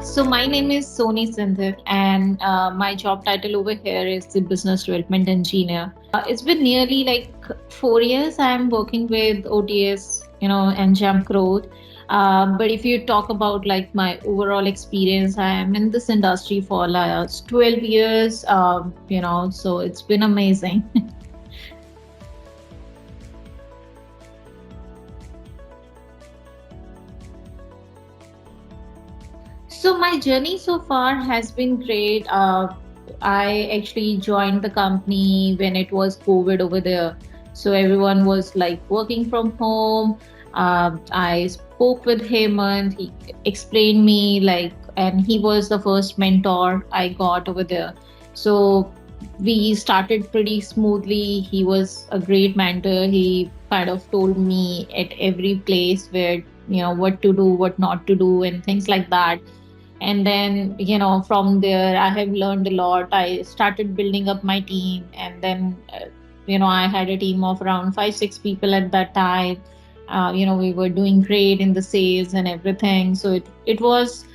So my name is Soni Sindhir, and my job title over here is the business development engineer. It's been nearly like 4 years I'm working with ODS, and Jump Growth. But if you talk about like my overall experience, I am in this industry for last 12 years. So it's been amazing. So my journey so far has been great. I actually joined the company when it was COVID over there. So everyone was like working from home. I spoke with him and he explained me like, and he was the first mentor I got over there. So we started pretty smoothly. He was a great mentor. He kind of told me at every place where, what to do, what not to do, and things like that. And then from there I have learned a lot. I started building up my team, and then I had a team of around 5 6 people at that time. We were doing great in the sales and everything, so it was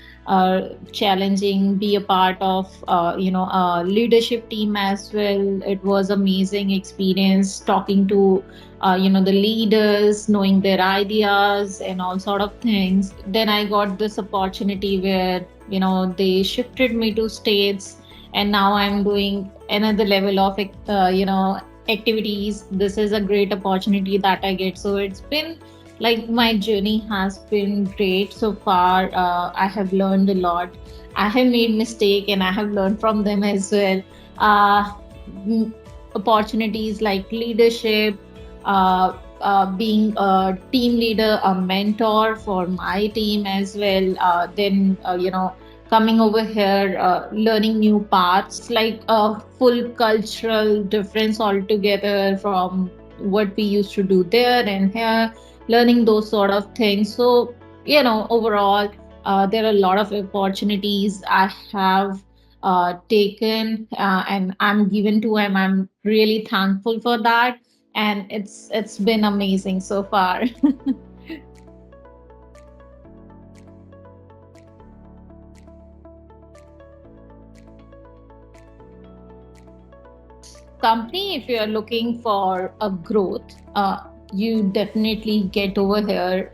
challenging, be a part of a leadership team as well. It was amazing experience talking to the leaders, knowing their ideas and all sort of things. Then I got this opportunity where they shifted me to states, and now I'm doing another level of activities. This is a great opportunity that I get. So it's been like my journey has been great so far. I have learned a lot. I have made mistake and I have learned from them as well. uh, m- Opportunities like leadership, being a team leader, a mentor for my team as well. Then coming over here, learning new paths. It's like a full cultural difference altogether from what we used to do there and here, learning those sort of things. So, overall, there are a lot of opportunities I have taken, and I'm given to, and I'm really thankful for that. And it's been amazing so far. Company, if you're looking for a growth, you definitely get over here.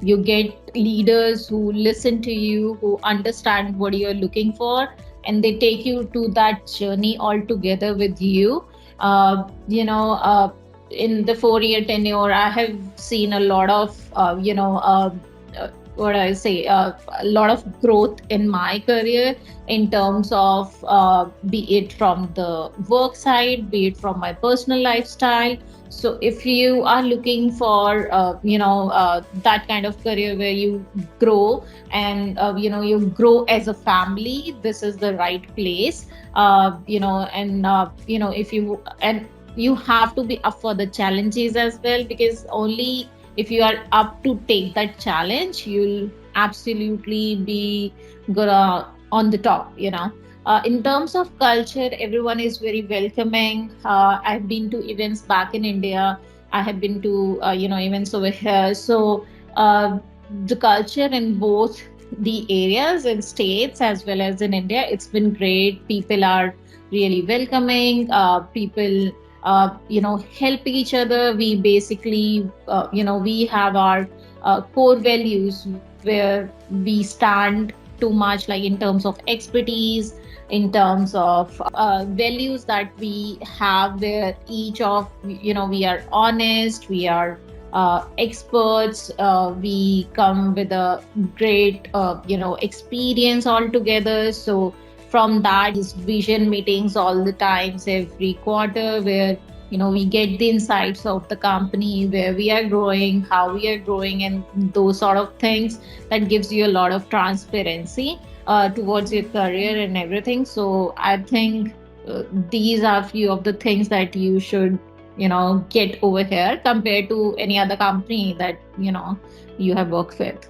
You get leaders who listen to you, who understand what you're looking for, and they take you to that journey all together with you. In the 4 year tenure, I have seen a lot of uh, what I say, a lot of growth in my career, in terms of be it from the work side, be it from my personal lifestyle. So if you are looking for that kind of career where you grow, and you grow as a family, this is the right place. If you, and you have to be up for the challenges as well, because only if you are up to take that challenge, you'll absolutely be gonna on the top. In terms of culture, everyone is very welcoming. I've been to events back in India. I have been to events over here. So uh, the culture in both the areas and states as well as in India, it's been great. People are really welcoming. People help each other. We basically we have our core values where we stand too much, like in terms of expertise, in terms of values that we have, where each of we are honest, we are experts, we come with a great experience altogether. So from that, we have these vision meetings all the times every quarter, where we get the insights of the company, where we are growing, how we are growing, and those sort of things. That gives you a lot of transparency towards your career and everything. So I think these are few of the things that you should get over here compared to any other company that you have worked with.